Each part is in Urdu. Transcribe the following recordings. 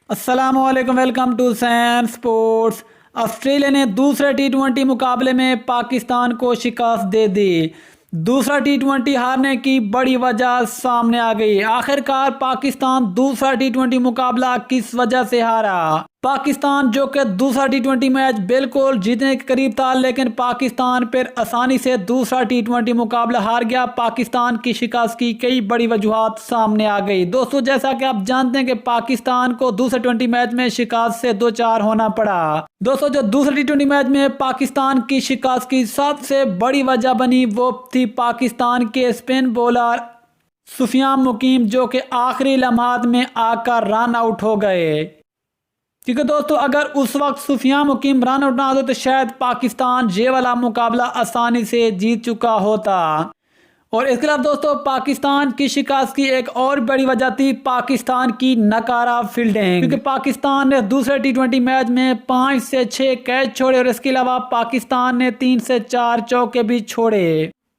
السلام علیکم، welcome to Scene Sports. Australia نے دوسرے ٹی 20 مقابلے میں پاکستان کو شکست دے دی۔ دوسرا ٹی 20 ہارنے کی بڑی وجہ سامنے آ گئی۔ آخرکار پاکستان دوسرا ٹی 20 مقابلہ کس وجہ سے ہارا؟ پاکستان جو کہ دوسرا ٹی 20 میچ بالکل جیتنے کے قریب تھا، لیکن پاکستان پھر آسانی سے دوسرا ٹی 20 مقابلہ ہار گیا۔ پاکستان کی شکست کی کئی بڑی وجوہات سامنے آ گئی۔ دوستو، جیسا کہ آپ جانتے ہیں کہ پاکستان کو دوسرے ٹی 20 میچ میں شکست سے دوچار ہونا پڑا۔ دوستو، جو دوسرے ٹی 20 میچ میں پاکستان کی شکست کی سب سے بڑی وجہ بنی وہ تھی پاکستان کے اسپن بولر سفیان مقیم، جو کہ آخری لمحات میں آ کر رن آؤٹ ہو گئے۔ کیونکہ دوستو، اگر اس وقت سفیان مقیم رن آؤٹ نہ ہوتے تو شاید پاکستان یہ والا مقابلہ آسانی سے جیت چکا ہوتا۔ اور اس کے علاوہ دوستو، پاکستان کی شکست کی ایک اور بڑی وجہ تھی پاکستان کی ناکارہ فیلڈنگ، کیونکہ پاکستان نے دوسرے ٹی 20 میچ میں 5 سے 6 کیچ چھوڑے، اور اس کے علاوہ پاکستان نے 3 سے 4 چوکے بھی چھوڑے،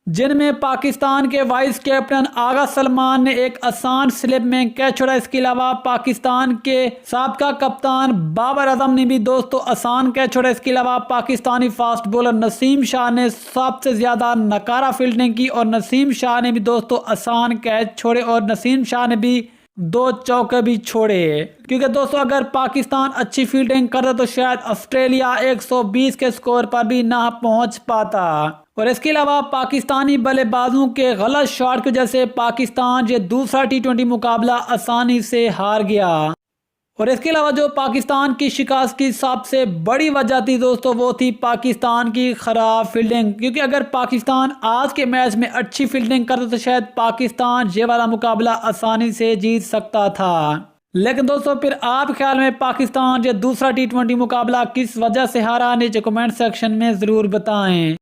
جن میں پاکستان کے وائس کیپٹن آغا سلمان نے ایک آسان سلپ میں کیچ چھوڑا۔ اس کے علاوہ پاکستان کے سابقہ کپتان بابر اعظم نے بھی دوستو آسان کیچ چھوڑا۔ اس کے علاوہ پاکستانی فاسٹ بولر نسیم شاہ نے سب سے زیادہ ناکارہ فیلڈنگ کی، اور نسیم شاہ نے بھی دوستو آسان کیچ چھوڑے، اور نسیم شاہ نے بھی 2 چوکے بھی چھوڑے۔ کیونکہ دوستو، اگر پاکستان اچھی فیلڈنگ کرتا تو شاید آسٹریلیا 120 کے سکور پر بھی نہ پہنچ پاتا۔ اور اس کے علاوہ پاکستانی بلے بازوں کے غلط شاٹ کی وجہ سے پاکستان یہ دوسرا ٹی 20 مقابلہ آسانی سے ہار گیا۔ اور اس کے علاوہ جو پاکستان کی شکست کی سب سے بڑی وجہ تھی دوستو، وہ تھی پاکستان کی خراب فیلڈنگ، کیونکہ اگر پاکستان آج کے میچ میں اچھی فیلڈنگ کرتا تو شاید پاکستان یہ والا مقابلہ آسانی سے جیت سکتا تھا۔ لیکن دوستو، پھر آپ خیال میں پاکستان یہ دوسرا ٹی 20 مقابلہ کس وجہ سے ہارا؟ نیچے کمنٹ سیکشن میں ضرور بتائیں۔